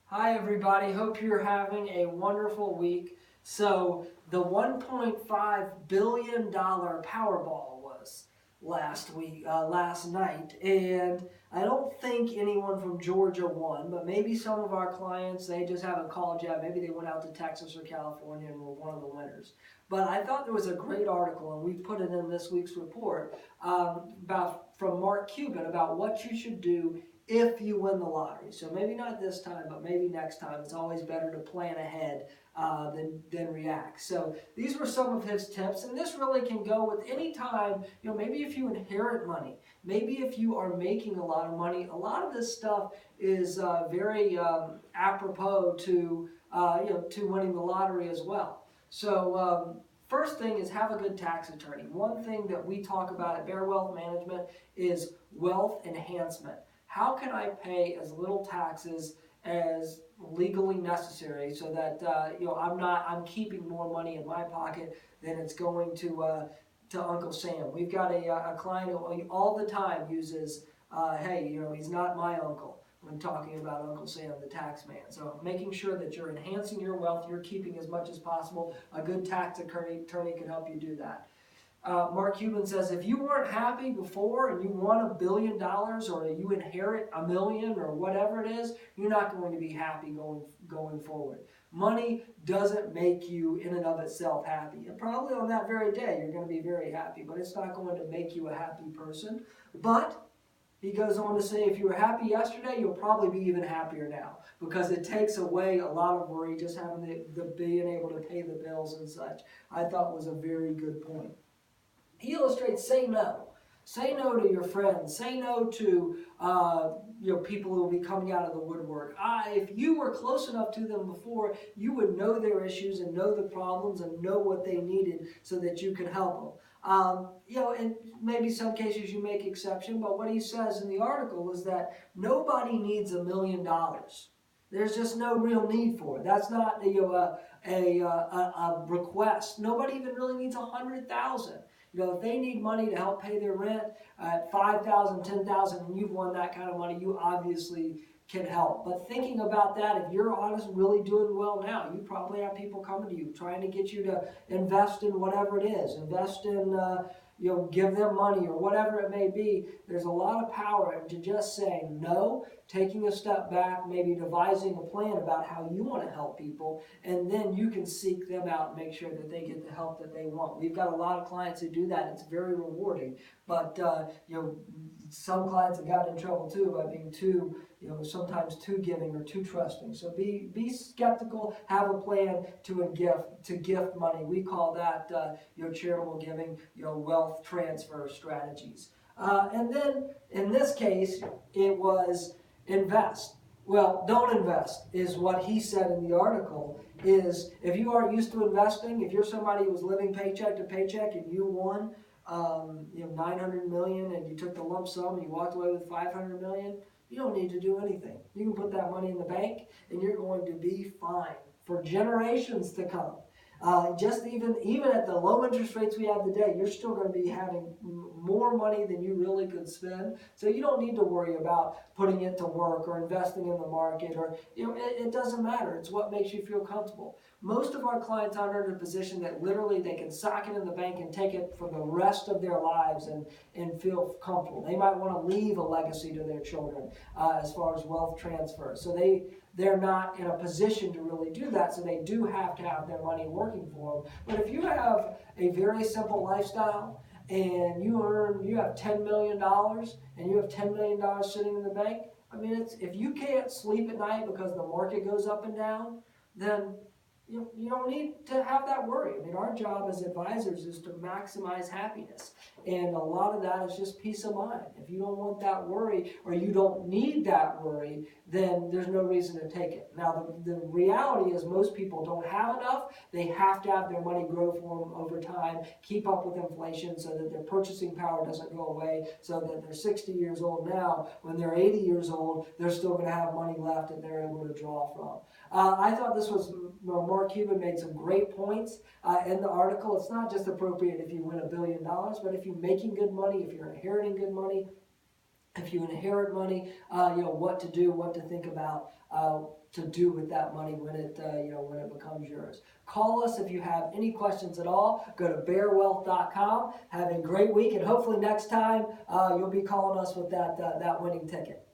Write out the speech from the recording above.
Hi, everybody. Hope you're having a wonderful week. So, the $1.5 billion Powerball was last night, and I don't think anyone from Georgia won, but maybe some of our clients, they just haven't called yet. Maybe they went out to Texas or California and were one of the winners. But I thought there was a great article, and we put it in this week's report from Mark Cuban about what you should do if you win the lottery. So maybe not this time, but maybe next time. It's always better to plan ahead than react. So these were some of his tips, and this really can go with any time. Maybe if you inherit money, maybe if you are making a lot of money. A lot of this stuff is very apropos to winning the lottery as well. So. First thing is have a good tax attorney. One thing that we talk about at Bear Wealth Management is wealth enhancement. How can I pay as little taxes as legally necessary so that I'm keeping more money in my pocket than it's going to Uncle Sam. We've got a client who all the time uses, hey, he's not my uncle when talking about Uncle Sam, the tax man. So making sure that you're enhancing your wealth, you're keeping as much as possible. A good tax attorney can help you do that. Mark Cuban says, if you weren't happy before and you won $1 billion or you inherit $1 million or whatever it is, you're not going to be happy going forward. Money doesn't make you in and of itself happy. And probably on that very day, you're going to be very happy, but it's not going to make you a happy person. But he goes on to say, if you were happy yesterday, you'll probably be even happier now, because it takes away a lot of worry just having the being able to pay the bills and such. I thought was a very good point. He illustrates, say no. Say no to your friends. Say no to people who will be coming out of the woodwork. If you were close enough to them before, you would know their issues and know the problems and know what they needed so that you could help them. And maybe some cases you make exception, but what he says in the article is that nobody needs $1 million. There's just no real need for it. That's not a request. Nobody even really needs 100,000. If they need money to help pay their rent at 5,000, 10,000, and you've won that kind of money, you obviously can help. But thinking about that, if you're honest, really doing well now, you probably have people coming to you trying to get you to invest in whatever it is. Invest in, give them money or whatever it may be. There's a lot of power into just saying no, taking a step back, maybe devising a plan about how you want to help people, and then you can seek them out and make sure that they get the help that they want. We've got a lot of clients who do that. It's very rewarding. But, some clients have gotten in trouble too by being sometimes too giving or too trusting. So be skeptical, have a plan to gift money. We call that charitable giving, wealth transfer strategies. And then in this case, it was invest. Well, don't invest is what he said in the article. Is if you aren't used to investing, if you're somebody who was living paycheck to paycheck and you won 900 million and you took the lump sum and you walked away with 500 million, you don't need to do anything. You can put that money in the bank and you're going to be fine for generations to come. Just even at the low interest rates we have today, you're still going to be having more money than you really could spend. So you don't need to worry about putting it to work or investing in the market, or it doesn't matter. It's what makes you feel comfortable. Most of our clients are in a position that literally they can sock it in the bank and take it for the rest of their lives and feel comfortable. They might want to leave a legacy to their children as far as wealth transfer. So they're not in a position to really do that, so they do have to have their money working for them. But if you have a very simple lifestyle and you have $10 million and you have $10 million sitting in the bank, if you can't sleep at night because the market goes up and down, then you don't need to have that worry. Our job as advisors is to maximize happiness. And a lot of that is just peace of mind. If you don't want that worry or you don't need that worry, then there's no reason to take it. Now, the reality is most people don't have enough. They have to have their money grow for them over time, keep up with inflation so that their purchasing power doesn't go away, so that they're 60 years old now. When they're 80 years old, they're still going to have money left that they're able to draw from. I thought this was, Mark Cuban made some great points in the article. It's not just appropriate if you win $1 billion, but if you're making good money, if you're inheriting good money, if you inherit money, what to do, what to think about to do with that money when it when it becomes yours. Call us if you have any questions at all. Go to bearwealth.com. Have a great week, and hopefully next time you'll be calling us with that winning ticket.